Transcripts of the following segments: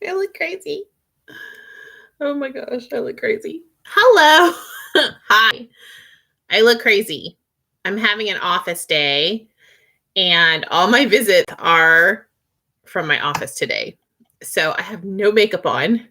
I look crazy. Oh my gosh, I look crazy. Hello. Hi. I look crazy. I'm having an office day and all my visits are from my office today. So I have no makeup on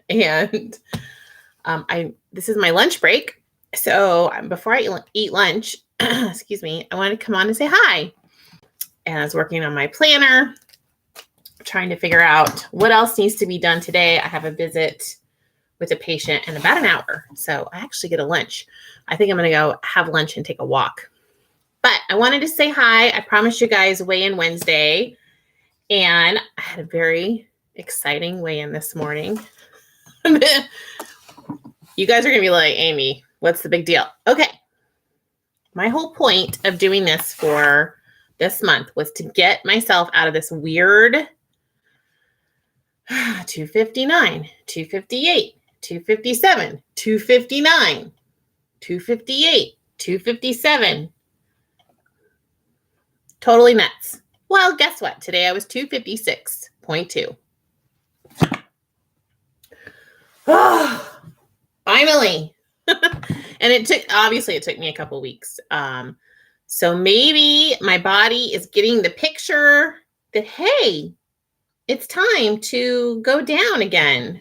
and this is my lunch break. So before I eat lunch, excuse me, I want to come on and say hi. And I was working on my planner, trying to figure out what else needs to be done today. I have a visit with a patient in about an hour. So I actually get a lunch. I think I'm going to go have lunch and take a walk. But I wanted to say hi. I promised you guys weigh-in Wednesday. And I had a very exciting weigh-in this morning. You guys are going to be like, Amy, what's the big deal? Okay. My whole point of doing this for this month was to get myself out of this weird 259, 258, 257, 259, 258, 257. Totally nuts. Well, guess what? Today I was 256.2. Oh, finally. And it took me a couple weeks. So maybe my body is getting the picture that, hey, it's time to go down again.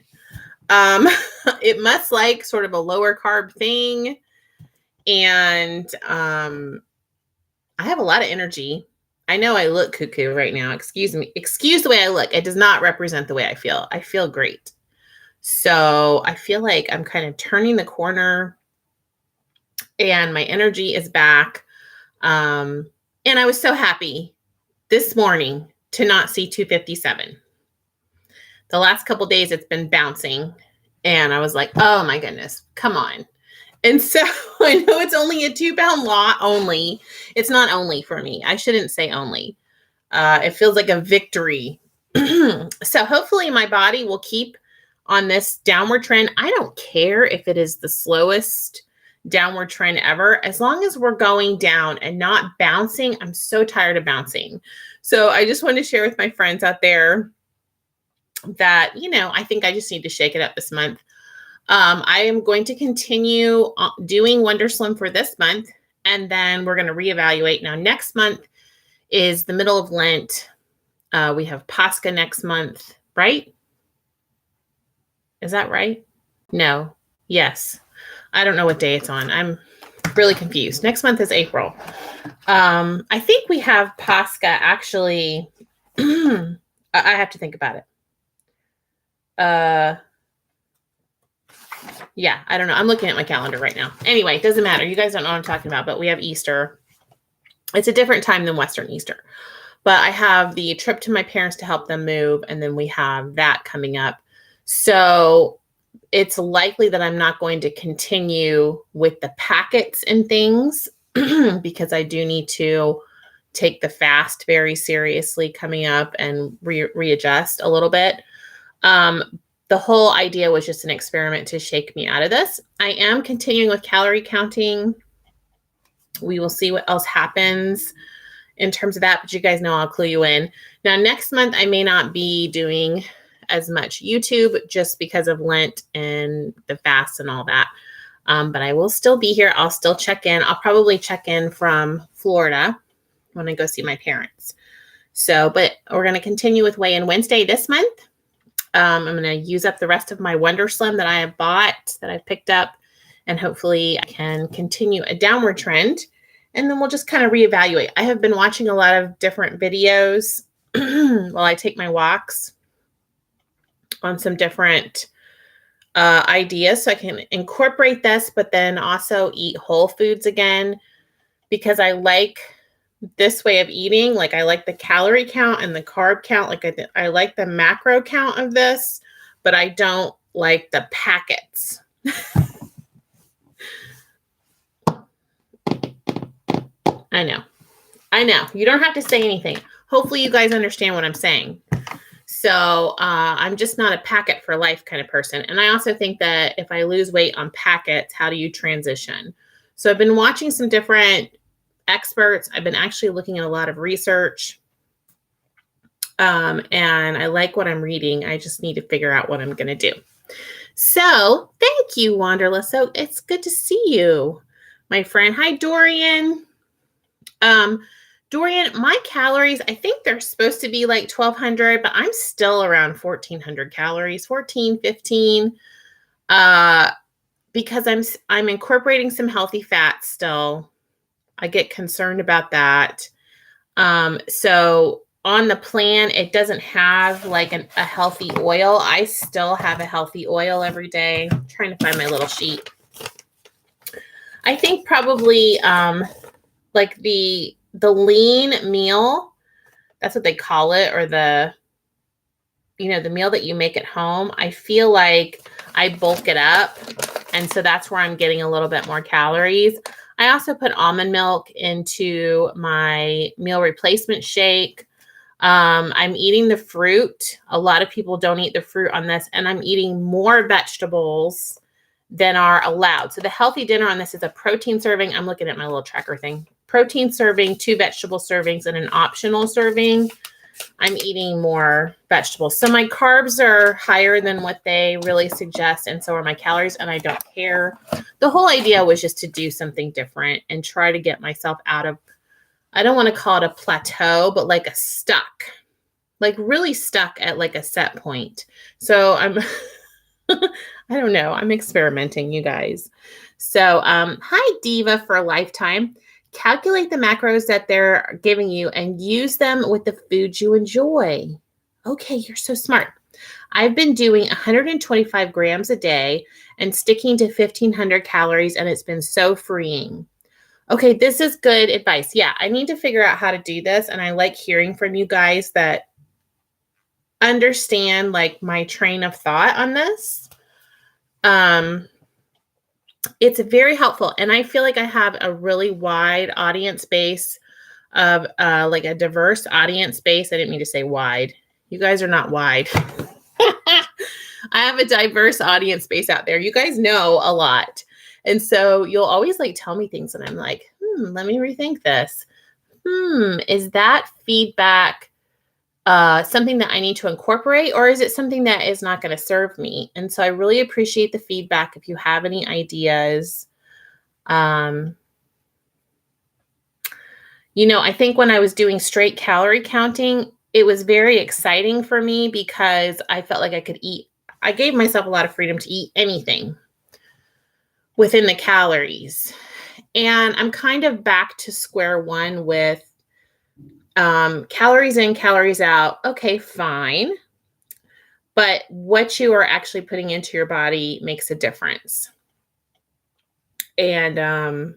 It must like sort of a lower carb thing. And I have a lot of energy. I know I look cuckoo right now. Excuse me. Excuse the way I look. It does not represent the way I feel. I feel great. So I feel like I'm kind of turning the corner and my energy is back. And I was so happy this morning to not see 257. The last couple of days it's been bouncing and I was like, oh my goodness, come on. And so I know it's only a 2-pound lot only. It's not only for me. I shouldn't say only. It feels like a victory. So hopefully my body will keep on this downward trend. I don't care if it is the slowest downward trend ever, as long as we're going down and not bouncing. I'm so tired of bouncing. So I just want to share with my friends out there that, I think I just need to shake it up this month. I am going to continue doing WonderSlim for this month, and then we're going to reevaluate. Now, next month is the middle of Lent. We have Pascha next month, right? Is that right? No. Yes. I don't know what day it's on. I'm really confused. Next month is April. I think we have Pascha actually. I have to think about it. Yeah, I don't know. I'm looking at my calendar right now. Anyway, it doesn't matter. You guys don't know what I'm talking about, but we have Easter. It's a different time than Western Easter. But I have the trip to my parents to help them move, and then we have that coming up. So it's likely that I'm not going to continue with the packets and things because I do need to take the fast very seriously coming up and readjust a little bit. The whole idea was just an experiment to shake me out of this. I am continuing with calorie counting. We will see what else happens in terms of that, but you guys know I'll clue you in. Now, next month, I may not be doing as much YouTube just because of Lent and the fast and all that. But I will still be here. I'll still check in. I'll probably check in from Florida when I go see my parents. So, but we're going to continue with Weigh-In Wednesday this month. I'm going to use up the rest of my WonderSlim that I have bought, that I've picked up, and hopefully I can continue a downward trend. And then we'll just kind of reevaluate. I have been watching a lot of different videos while I take my walks on some different ideas so I can incorporate this, but then also eat whole foods again, because I like this way of eating. Like, I like the calorie count and the carb count. Like, I like the macro count of this, but I don't like the packets. I know. You don't have to say anything. Hopefully you guys understand what I'm saying. So I'm just not a packet for life kind of person. And I also think that if I lose weight on packets, how do you transition? So I've been watching some different experts. I've been actually looking at a lot of research. And I like what I'm reading. I just need to figure out what I'm going to do. So thank you, Wanderlust. So it's good to see you, my friend. Hi, Dorian. Dorian, my calories, I think they're supposed to be like 1,200, but I'm still around 1,400 calories, 14, 15, because I'm incorporating some healthy fats still. I get concerned about that. So on the plan, it doesn't have like a healthy oil. I still have a healthy oil every day. I'm trying to find my little sheet. I think probably like the lean meal, that's what they call it, or the meal that you make at home. I feel like I bulk it up, and so that's where I'm getting a little bit more calories. I also put almond milk into my meal replacement shake. I'm eating the fruit. A lot of people don't eat the fruit on this, and I'm eating more vegetables than are allowed. So the healthy dinner on this is a protein serving. I'm looking at my little tracker thing. Protein serving, 2 vegetable servings, and an optional serving. I'm eating more vegetables. So my carbs are higher than what they really suggest, and so are my calories, and I don't care. The whole idea was just to do something different and try to get myself out of, I don't want to call it a plateau, but like a stuck, like really stuck at like a set point. So I'm, I don't know, I'm experimenting, you guys. So hi, Diva for a Lifetime. Calculate the macros that they're giving you and use them with the food you enjoy. Okay, you're so smart. I've been doing 125 grams a day and sticking to 1,500 calories, and it's been so freeing. Okay, this is good advice. Yeah, I need to figure out how to do this, and I like hearing from you guys that understand like my train of thought on this. It's very helpful, and I feel like I have a really wide audience base of like a diverse audience base. I didn't mean to say wide. You guys are not wide. I have a diverse audience base out there. You guys know a lot. And so you'll always like tell me things and I'm like, let me rethink this. Is that feedback something that I need to incorporate, or is it something that is not going to serve me? And so I really appreciate the feedback. If you have any ideas, I think when I was doing straight calorie counting, it was very exciting for me because I felt like I could eat. I gave myself a lot of freedom to eat anything within the calories. And I'm kind of back to square one with calories in, calories out. Okay, fine. But what you are actually putting into your body makes a difference. And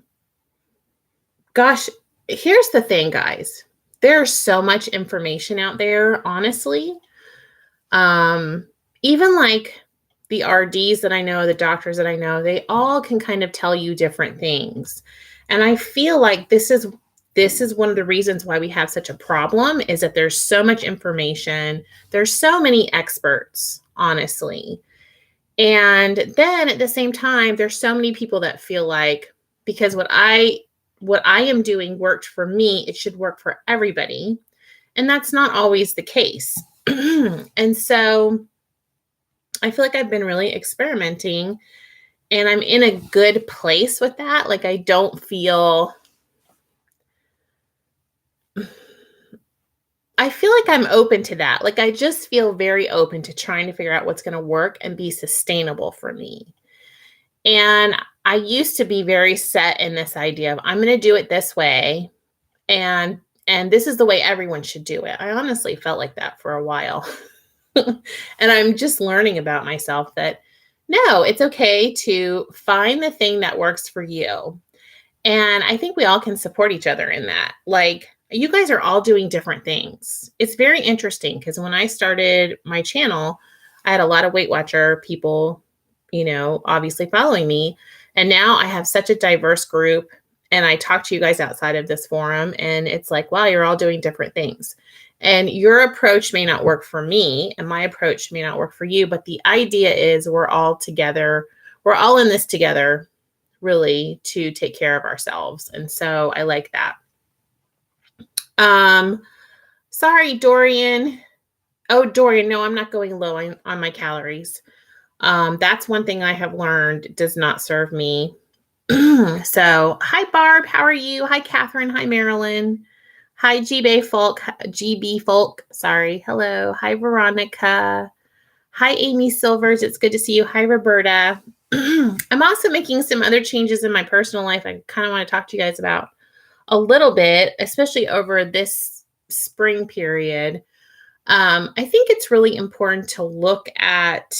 gosh, here's the thing, guys. There's so much information out there, honestly. Even like the RDs that I know, the doctors that I know, they all can kind of tell you different things. And I feel like this is one of the reasons why we have such a problem, is that there's so much information. There's so many experts, honestly. And then at the same time, there's so many people that feel like because what I am doing worked for me, it should work for everybody. And that's not always the case. And so I feel like I've been really experimenting, and I'm in a good place with that. Like I don't feel, I feel like I'm open to that. Like I just feel very open to trying to figure out what's going to work and be sustainable for me. And I used to be very set in this idea of I'm going to do it this way, and this is the way everyone should do it. I honestly felt like that for a while. And I'm just learning about myself that no, it's okay to find the thing that works for you. And I think we all can support each other in that. Like you guys are all doing different things. It's very interesting because when I started my channel, I had a lot of Weight Watcher people, obviously following me. And now I have such a diverse group, and I talk to you guys outside of this forum, and it's like, wow, you're all doing different things. And your approach may not work for me, and my approach may not work for you, but the idea is we're all together. We're all in this together, really, to take care of ourselves. And so I like that. Sorry, Dorian. Oh, Dorian, no, I'm not going low on my calories. That's one thing I have learned does not serve me. So, hi, Barb. How are you? Hi, Catherine. Hi, Marilyn. Hi, GB Folk. Sorry. Hello. Hi, Veronica. Hi, Amy Silvers. It's good to see you. Hi, Roberta. I'm also making some other changes in my personal life I kind of want to talk to you guys about a little bit, especially over this spring period. I think it's really important to look at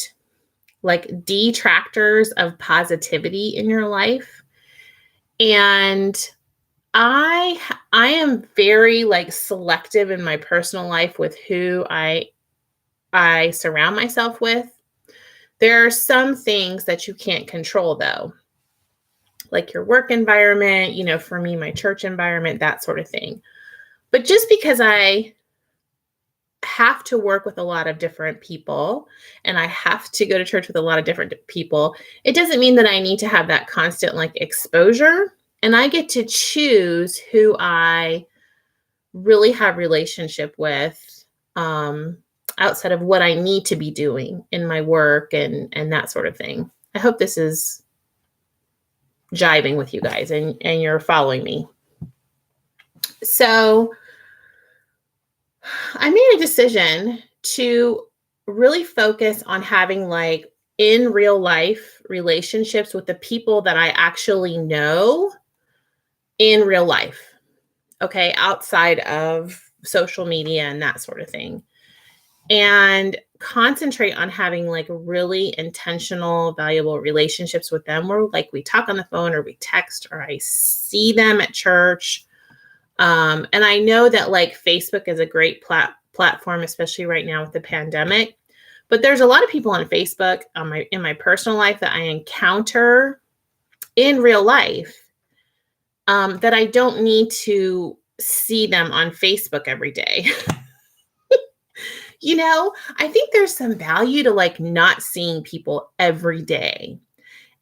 like detractors of positivity in your life. And I am very like selective in my personal life with who I surround myself with. There are some things that you can't control though, like your work environment, for me, my church environment, that sort of thing. But just because I have to work with a lot of different people and I have to go to church with a lot of different people, it doesn't mean that I need to have that constant like exposure. And I get to choose who I really have relationship with, outside of what I need to be doing in my work and that sort of thing. I hope this is jiving with you guys and you're following me. So I made a decision to really focus on having like in real life relationships with the people that I actually know in real life. Okay, outside of social media and that sort of thing. And concentrate on having like really intentional, valuable relationships with them where like we talk on the phone or we text or I see them at church. And I know that like Facebook is a great platform, especially right now with the pandemic. But there's a lot of people on Facebook in my personal life that I encounter in real life, that I don't need to see them on Facebook every day. I think there's some value to like not seeing people every day.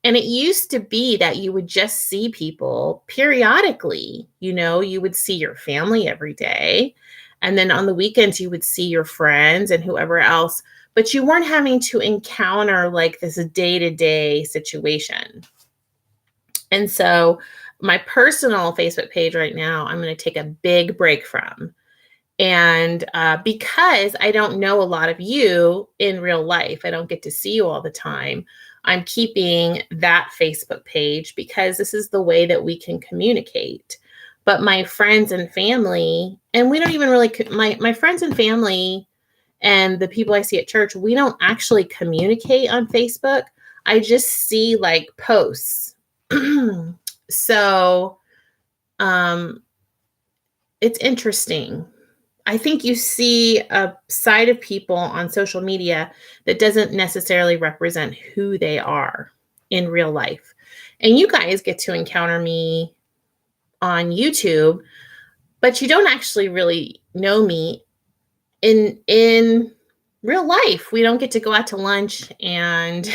And it used to be that you would just see people periodically. You would see your family every day. And then on the weekends, you would see your friends and whoever else. But you weren't having to encounter like this day-to-day situation. And so my personal Facebook page right now, I'm going to take a big break from. And because I don't know a lot of you in real life, I don't get to see you all the time. I'm keeping that Facebook page because this is the way that we can communicate. But my friends and family, and we don't even really, my friends and family and the people I see at church, we don't actually communicate on Facebook. I just see like posts. So it's interesting. I think you see a side of people on social media that doesn't necessarily represent who they are in real life. And you guys get to encounter me on YouTube, but you don't actually really know me in real life. We don't get to go out to lunch and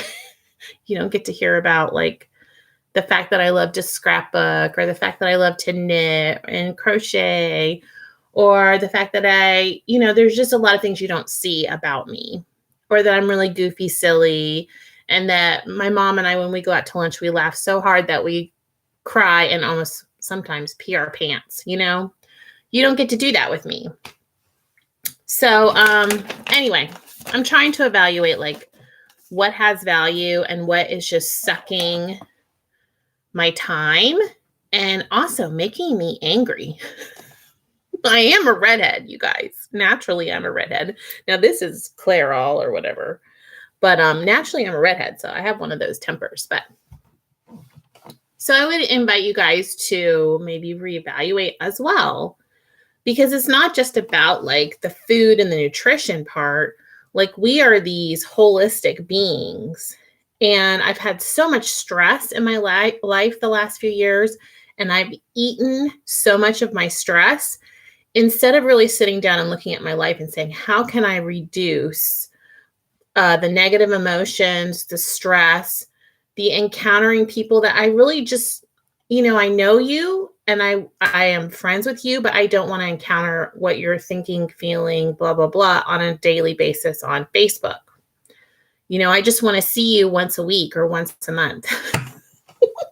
you don't get to hear about like the fact that I love to scrapbook or the fact that I love to knit and crochet, or the fact that there's just a lot of things you don't see about me, or that I'm really goofy, silly, and that my mom and I, when we go out to lunch, we laugh so hard that we cry and almost sometimes pee our pants. You don't get to do that with me. So anyway, I'm trying to evaluate like what has value and what is just sucking my time and also making me angry. I am a redhead, you guys. Naturally, I'm a redhead. Now, this is Clairol or whatever. But naturally, I'm a redhead, so I have one of those tempers. But so I would invite you guys to maybe reevaluate as well. Because it's not just about like the food and the nutrition part. Like we are these holistic beings. And I've had so much stress in my life the last few years. And I've eaten so much of my stress instead of really sitting down and looking at my life and saying, how can I reduce the negative emotions, the stress, the encountering people that I really just, I know you and I am friends with you, but I don't want to encounter what you're thinking, feeling, blah, blah, blah on a daily basis on Facebook. I just want to see you once a week or once a month.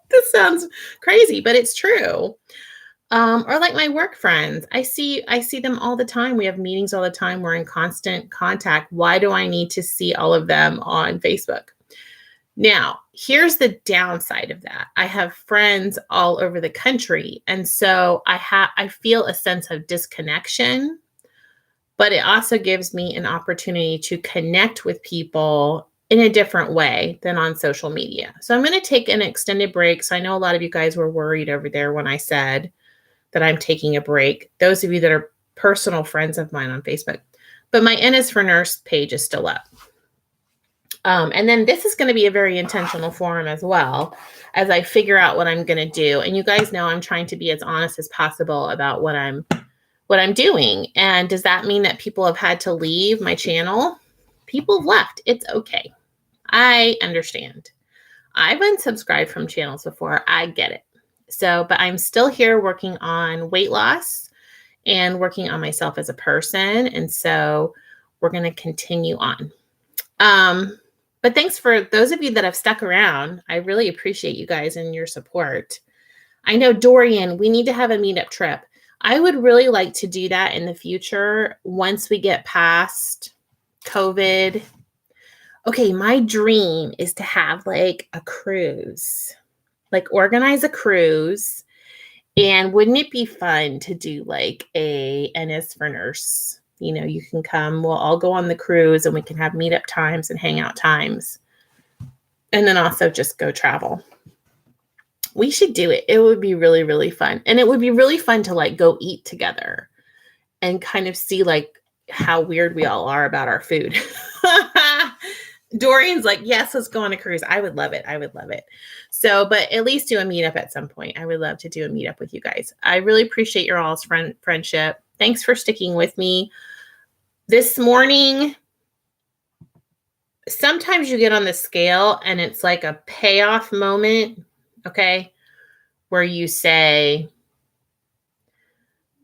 This sounds crazy, but it's true. Or like my work friends, I see them all the time. We have meetings all the time. We're in constant contact. Why do I need to see all of them on Facebook? Now, here's the downside of that. I have friends all over the country, and so I feel a sense of disconnection, but it also gives me an opportunity to connect with people in a different way than on social media. So I'm going to take an extended break. So I know a lot of you guys were worried over there when I said that I'm taking a break. Those of you that are personal friends of mine on Facebook. But my N is for Nurse page is still up. And then this is going to be a very intentional forum as well as I figure out what I'm going to do. And you guys know I'm trying to be as honest as possible about what I'm doing. And does that mean that people have had to leave my channel? People have left. It's okay. I understand. I've unsubscribed from channels before. I get it. So, but I'm still here working on weight loss and working on myself as a person. And so we're going to continue on. But thanks for those of you that have stuck around. I really appreciate you guys and your support. I know, Dorian, we need to have a meetup trip. I would really like to do that in the future once we get past COVID. Okay, my dream is to have like a cruise, like organize a cruise. And wouldn't it be fun to do like a NS for Nurse? You can come, we'll all go on the cruise and we can have meetup times and hangout times. And then also just go travel. We should do it. It would be really, really fun. And it would be really fun to like go eat together and kind of see like how weird we all are about our food. Dorian's like, yes, let's go on a cruise. I would love it. I would love it. So, but at least do a meetup at some point. I would love to do a meetup with you guys. I really appreciate your all's friendship. Thanks for sticking with me. This morning, sometimes you get on the scale and it's like a payoff moment, okay, where you say,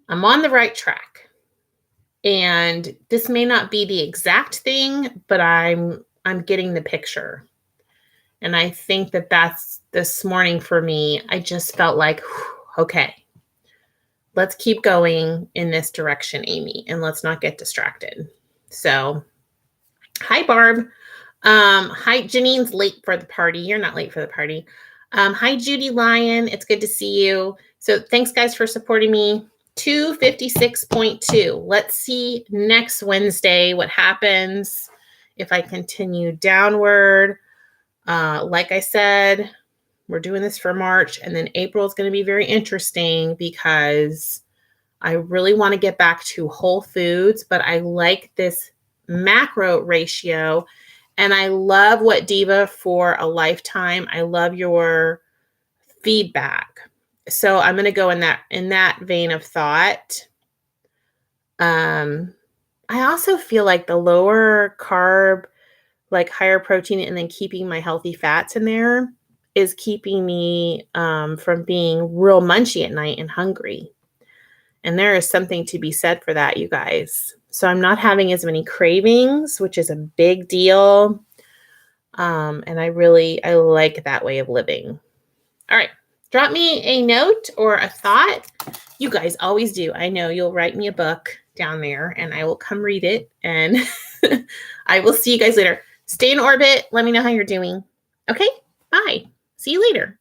I'm on the right track. And this may not be the exact thing, but I'm getting the picture. And I think that that's this morning for me. I just felt like, okay, let's keep going in this direction, Amy, and let's not get distracted. So, hi, Barb. Hi, Janine's late for the party. You're not late for the party. Hi, Judy Lyon. It's good to see you. So thanks, guys, for supporting me. 256.2. Let's see next Wednesday what happens if I continue downward. Like I said, we're doing this for March, and then April is going to be very interesting because I really want to get back to whole foods, but I like this macro ratio. And I love what Diva for a lifetime. I love your feedback. So I'm going to go in that vein of thought. I also feel like the lower carb, like higher protein, and then keeping my healthy fats in there is keeping me from being real munchy at night and hungry. And there is something to be said for that, you guys. So I'm not having as many cravings, which is a big deal. And I like that way of living. All right. Drop me a note or a thought. You guys always do. I know you'll write me a book down there and I will come read it. And I will see you guys later. Stay in orbit. Let me know how you're doing. Okay. Bye. See you later.